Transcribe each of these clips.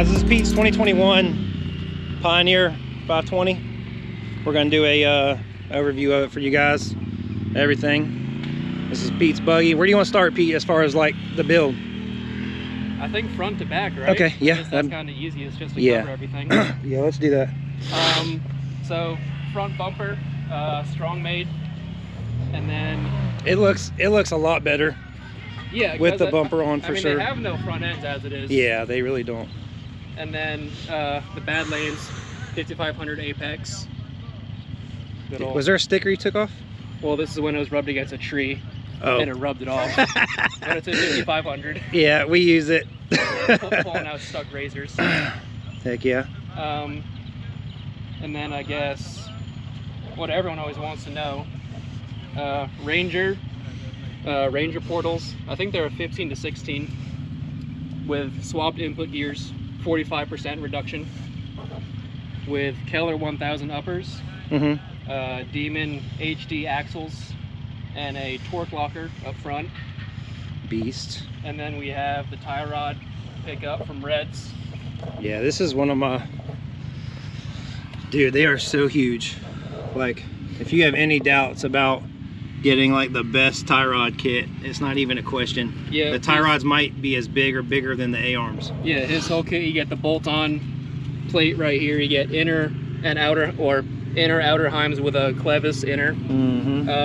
This is Pete's 2021 Pioneer 520. We're gonna do a overview of it for you guys. Everything. This is Pete's buggy. Where do you want to start, Pete, as far as like the build? I think front to back, right? Okay, yeah. That's kind of easy. It's just to cover everything. Yeah, let's do that. So front bumper, strong made, and then it looks a lot better. Yeah, with the bumper on for sure. They have no front ends as it is. Yeah, they really don't. And then the bad lanes, 5500 Apex. Was there a sticker you took off? Well, this is when it was rubbed against a tree. Oh. And it rubbed it off. But it's a 5500. Yeah, we use it. Pulling out stuck razors. Heck yeah. And then I guess what everyone always wants to know, Ranger portals. I think they're a 15 to 16 with swapped input gears, 45% reduction, with Keller 1000 uppers, Demon HD axles, and a torque locker up front. Beast. And then we have the tie rod pickup from Reds. Yeah, this is one of my... Dude, they are so huge. Like, if you have any doubts about getting like the best tie rod kit, it's not even a question. Yeah, the tie rods might be as big or bigger than the A-arms. Yeah, his whole kit, you get the bolt-on plate right here. You get inner and outer, or inner outer heims with a clevis inner.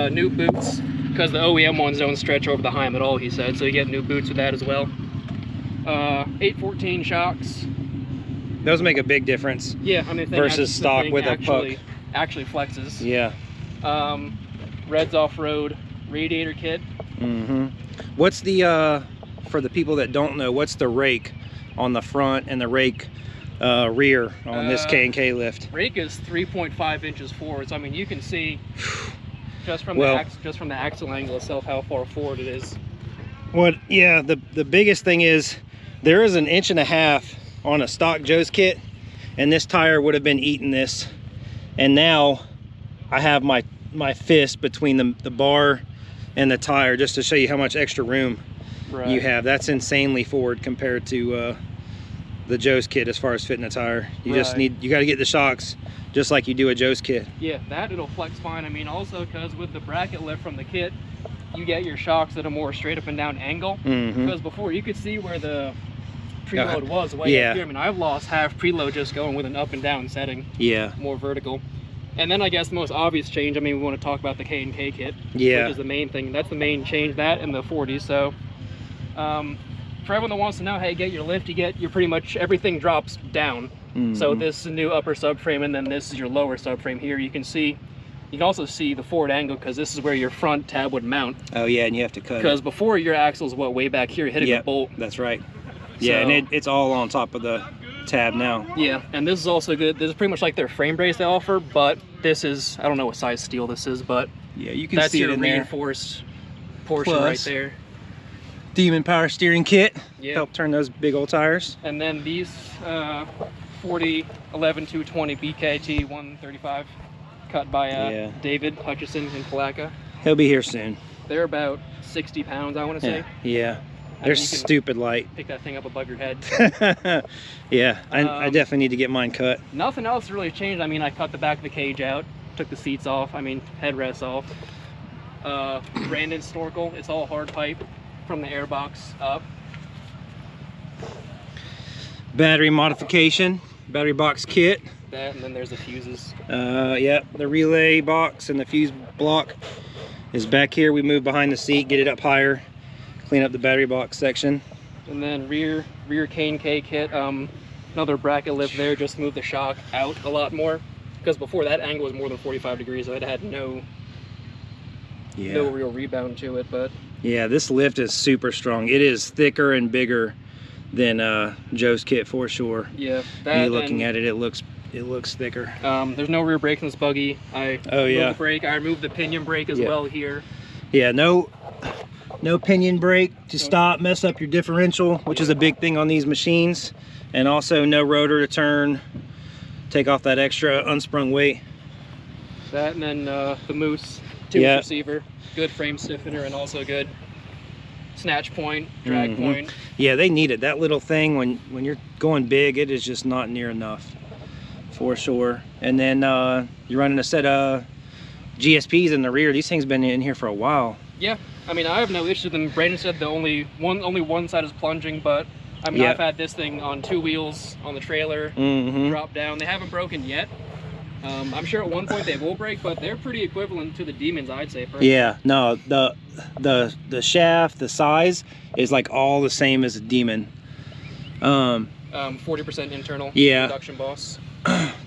New boots, because the OEM ones don't stretch over the heim at all, he said, so you get new boots with that as well. 814 shocks. Those make a big difference. Yeah, I mean, versus stock with a puck. Actually flexes. Yeah. Reds off-road radiator kit. What's the for the people that don't know, what's the rake on the front and the rake rear on this K&K lift? Rake is 3.5 inches forward, so I mean you can see just from the axle angle itself how far forward it is. Yeah, the biggest thing is there is an 1.5 inches on a stock Joe's kit, and this tire would have been eating this, and now I have my fist between the bar and the tire just to show you how much extra room you have. That's insanely forward compared to the Joe's kit as far as fitting a tire. You just you got to get the shocks just like you do a Joe's kit. Yeah, that it'll flex fine. I mean, also because with the bracket lift from the kit, you get your shocks at a more straight up and down angle. Because before you could see where the preload was way up here. I mean, I've lost half preload just going with an up and down setting. Yeah. More vertical. And then I guess the most obvious change, I mean, we want to talk about the K&K kit. Yeah. Which is the main thing. That's the main change, that and the 40s. So for everyone that wants to know how you get your lift, you're pretty much, everything drops down. So this is a new upper subframe, and then this is your lower subframe here. You can also see the forward angle, because this is where your front tab would mount. Oh yeah, and you have to cut it. Because before your axle's way back here hitting the bolt. That's right. Yeah, so, and it's all on top of the tab now. Yeah, and this is also good. This is pretty much like their frame brace they offer, but this is, I don't know what size steel this is, but yeah, you can see it in there. That's your reinforced portion right there. Demon power steering kit. Yeah. Help turn those big old tires. And then these 40 11 220 BKT 135 cut by David Hutchison in Palaca. He'll be here soon. They're about 60 pounds, I want to say. Yeah. They're stupid light. Pick that thing up above your head. Yeah, I definitely need to get mine cut. Nothing else really changed. I mean, I cut the back of the cage out, took the seats off, I mean, headrests off. Brandon snorkel, it's all hard pipe from the airbox up. Battery modification, battery box kit. That, and then there's the fuses. Yeah, the relay box and the fuse block is back here. We move behind the seat, get it up higher. Clean up the battery box section. And then rear K&K kit, another bracket lift there, just move the shock out a lot more, because before that angle was more than 45 degrees, so it had no real rebound to it. But yeah, this lift is super strong. It is thicker and bigger than Joe's kit for sure. Yeah, me looking at it, it looks thicker. There's no rear brake in this buggy. I removed the brake. I removed the pinion brake as well here. Yeah, no pinion brake to stop, mess up your differential, which is a big thing on these machines. And also no rotor to turn, take off that extra unsprung weight. That, and then the Moose 2-inch receiver, good frame stiffener, and also good snatch point, drag point. Yeah, they need it. That little thing, when you're going big, it is just not near enough, for sure. And then you're running a set of GSPs in the rear. These things been in here for a while. Yeah, I mean, I have no issue with them. Brandon said the only one side is plunging, but I mean, I've had this thing on 2 wheels on the trailer, drop down. They haven't broken yet. I'm sure at one point they will break, but they're pretty equivalent to the Demons, I'd say. Personally. Yeah, no, the shaft, the size is like all the same as a Demon. 40% internal. Yeah. Production boss.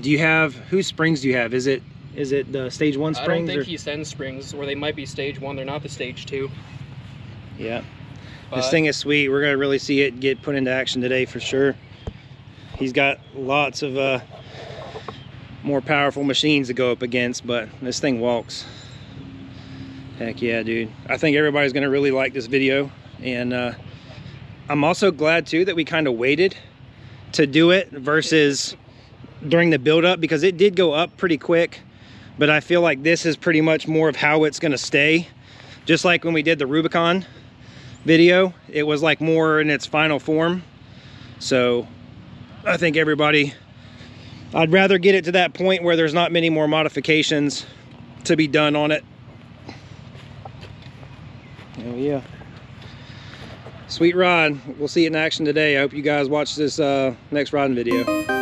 Do you have, whose springs do you have? Is it the stage 1 springs? I don't think he sends springs, or they might be stage 1. They're not the stage 2. Yeah. This thing is sweet. We're gonna really see it get put into action today for sure. He's got lots of more powerful machines to go up against, but this thing walks. Heck yeah, dude. I think everybody's gonna really like this video, and I'm also glad too that we kind of waited to do it versus during the build-up, because it did go up pretty quick, but I feel like this is pretty much more of how it's gonna stay. Just like when we did the Rubicon video, it was like more in its final form. So I think everybody, I'd rather get it to that point where there's not many more modifications to be done on it. Oh yeah, sweet rod. We'll see it in action today. I hope you guys watch this next riding video.